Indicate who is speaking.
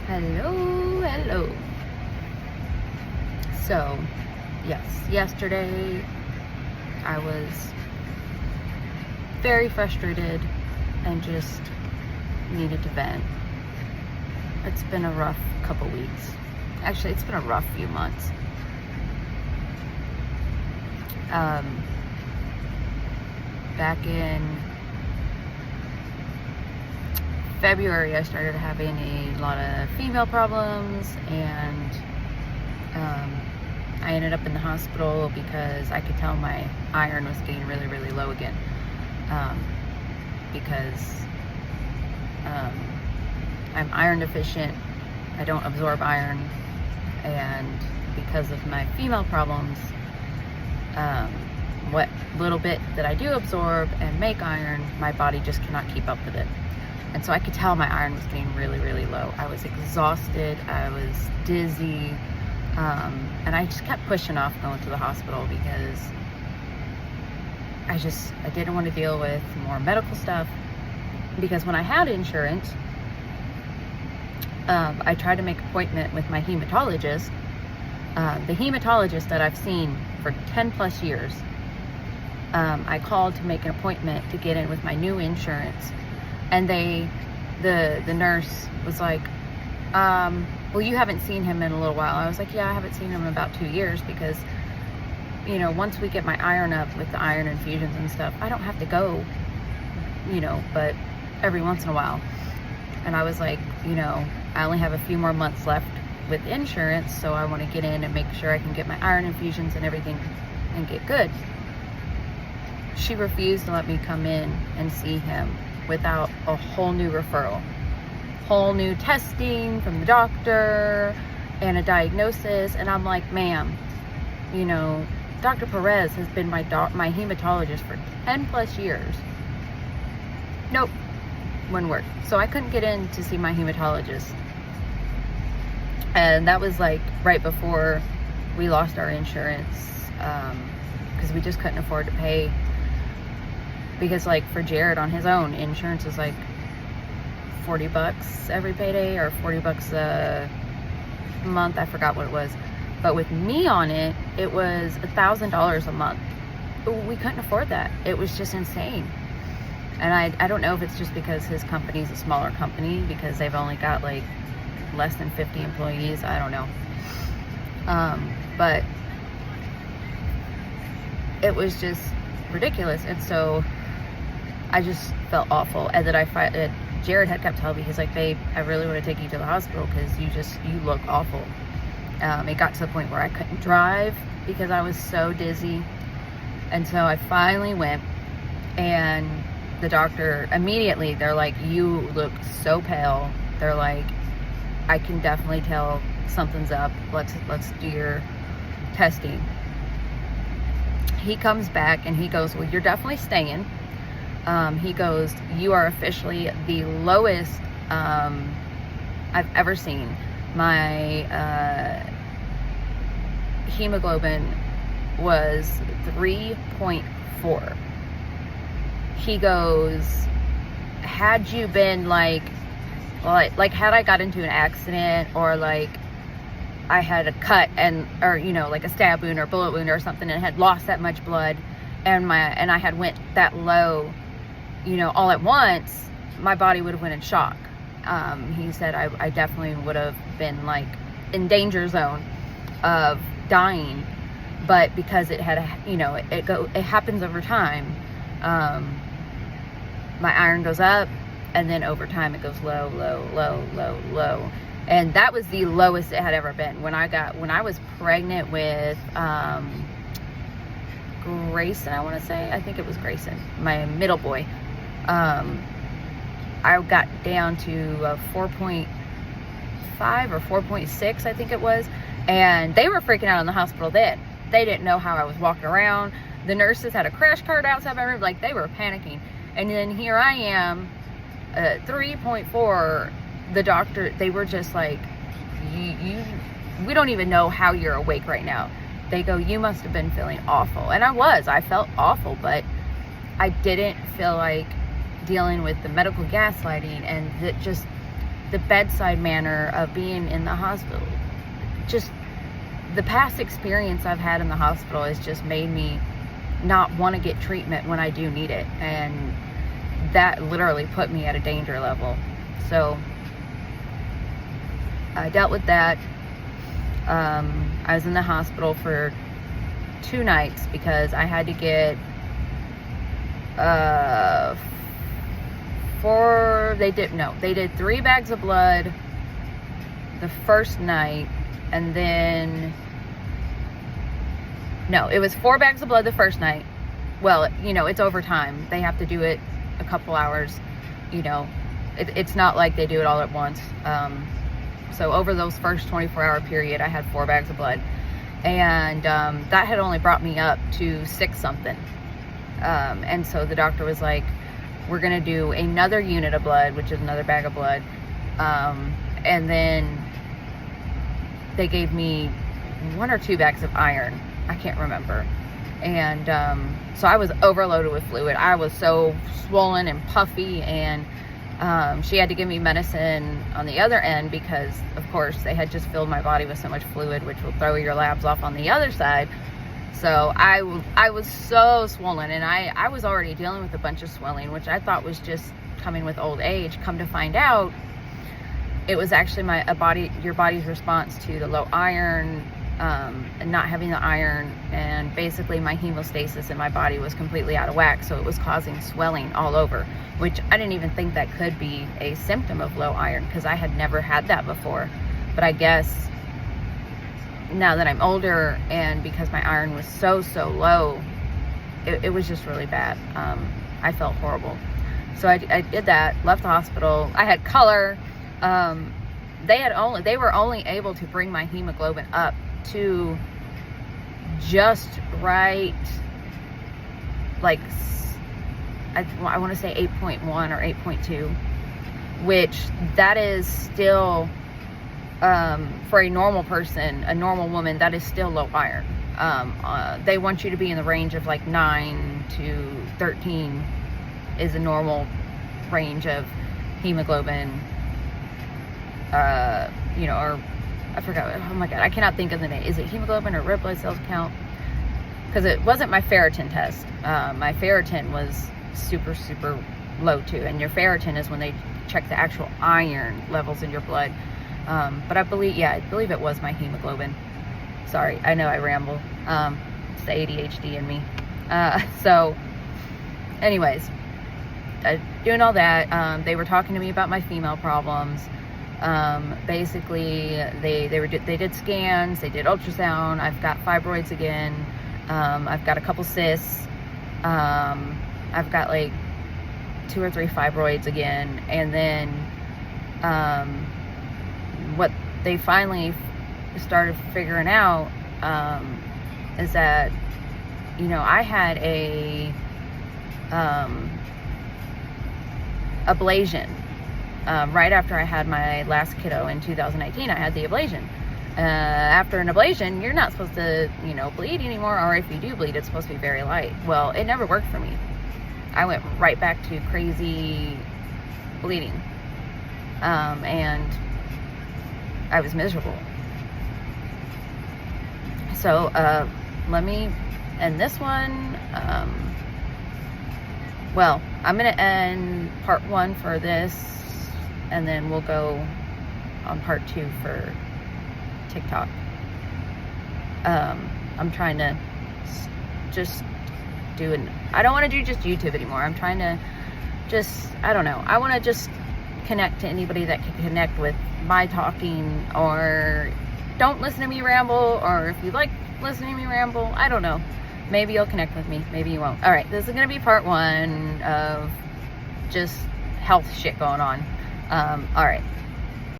Speaker 1: Hello, hello. So, yes, yesterday I was very frustrated and just needed to vent. It's been a rough couple weeks. Actually, it's been a rough few months. Back in February, I started having a lot of female problems, and I ended up in the hospital because I could tell my iron was getting really, really low again. Because I'm iron deficient, I don't absorb iron, and because of my female problems, what little bit that I do absorb and make iron, my body just cannot keep up with it. And so I could tell my iron was getting really, really low. I was exhausted, I was dizzy, and I just kept pushing off going to the hospital because I didn't want to deal with more medical stuff. Because when I had insurance, I tried to make an appointment with my hematologist. The hematologist that I've seen for 10 plus years, I called to make an appointment to get in with my new insurance. And the nurse was like, well, you haven't seen him in a little while. I was like, yeah, I haven't seen him in about 2 years because, once we get my iron up with the iron infusions and stuff, I don't have to go, but every once in a while. And I was like, I only have a few more months left with insurance, so I want to get in and make sure I can get my iron infusions and everything and get good. She refused to let me come in and see him without a whole new referral, whole new testing from the doctor and a diagnosis. And I'm like, ma'am, Dr. Perez has been my hematologist for 10 plus years. Nope, wouldn't work. So I couldn't get in to see my hematologist. And that was like right before we lost our insurance, because we just couldn't afford to pay. Because like for Jared on his own, insurance is like $40 every payday or $40 a month. I forgot what it was. But with me on it, it was $1,000 a month. We couldn't afford that. It was just insane. And I don't know if it's just because his company's a smaller company because they've only got like less than 50 employees. I don't know. But it was just ridiculous. And so I just felt awful. And then Jared had kept telling me, he's like, babe, I really want to take you to the hospital because you look awful. It got to the point where I couldn't drive because I was so dizzy. And so I finally went, and the doctor immediately, they're like, you look so pale. They're like, I can definitely tell something's up. Let's do your testing. He comes back and he goes, well, you're definitely staying. He goes, you are officially the lowest I've ever seen. My hemoglobin was 3.4. He goes, had you been like had I got into an accident or like I had a cut or like a stab wound or bullet wound or something and had lost that much blood and I had went that low, all at once, my body would have went in shock. He said I definitely would have been like in danger zone of dying, but because it had it happens over time. My iron goes up, and then over time it goes low, low, low, low, low. And that was the lowest it had ever been. When I was pregnant with Grayson, I want to say, I think it was Grayson, my middle boy, I got down to 4.5 or 4.6, I think it was. And they were freaking out in the hospital then. They didn't know how I was walking around. The nurses had a crash cart outside my room. Like, they were panicking. And then here I am, 3.4. The doctor, they were just like, we don't even know how you're awake right now. They go, you must have been feeling awful. And I felt awful, but I didn't feel like dealing with the medical gaslighting and the bedside manner of being in the hospital. Just the past experience I've had in the hospital has just made me not want to get treatment when I do need it, and that literally put me at a danger level. So I dealt with that. I was in the hospital for 2 nights because I had to get they did 3 bags of blood the first night, and then it was 4 bags of blood the first night. Well, it's overtime. They have to do it a couple hours. It's not like they do it all at once. So over those first 24-hour period, I had 4 bags of blood, and that had only brought me up to 6 something. And so the doctor was like, we're gonna do another unit of blood, which is another bag of blood, and then they gave me 1 or 2 bags of iron. I can't remember. And so I was overloaded with fluid. I was so swollen and puffy, and she had to give me medicine on the other end because, of course, they had just filled my body with so much fluid, which will throw your labs off on the other side. So I was so swollen, and I was already dealing with a bunch of swelling, which I thought was just coming with old age. Come to find out, it was actually your body's response to the low iron, and not having the iron, and basically my hemostasis in my body was completely out of whack, so it was causing swelling all over, which I didn't even think that could be a symptom of low iron because I had never had that before. But I guess now that I'm older, and because my iron was so low, it was just really bad. I felt horrible. So I did that, left the hospital. I had color. They were only able to bring my hemoglobin up to just right, like I want to say 8.1 or 8.2, which that is still, for a normal person, a normal woman, that is still low iron. They want you to be in the range of like 9 to 13 is a normal range of hemoglobin, or I forgot. Oh my God, I cannot think of the name. Is it hemoglobin or red blood cells count? Because it wasn't my ferritin test. My ferritin was super low too. And your ferritin is when they check the actual iron levels in your blood. But I believe it was my hemoglobin. Sorry, I know I ramble. It's the ADHD in me. So, anyways, doing all that, they were talking to me about my female problems. Basically they did scans, they did ultrasound. I've got fibroids again. I've got a couple cysts. I've got like 2 or 3 fibroids again. And then what they finally started figuring out is that I had a ablation. Right after I had my last kiddo in 2019, I had the ablation. After an ablation, you're not supposed to, bleed anymore, or if you do bleed, it's supposed to be very light. Well, it never worked for me. I went right back to crazy bleeding. And I was miserable. So, let me end this one. Well, I'm going to end part 1 for this, and then we'll go on part 2 for TikTok. I'm trying to just I don't want to do just YouTube anymore. I'm trying to I don't know. I want to just connect to anybody that can connect with my talking, or don't listen to me ramble, or if you like listening to me ramble, I don't know. Maybe you'll connect with me, maybe you won't. All right, this is going to be part 1 of just health shit going on. All right.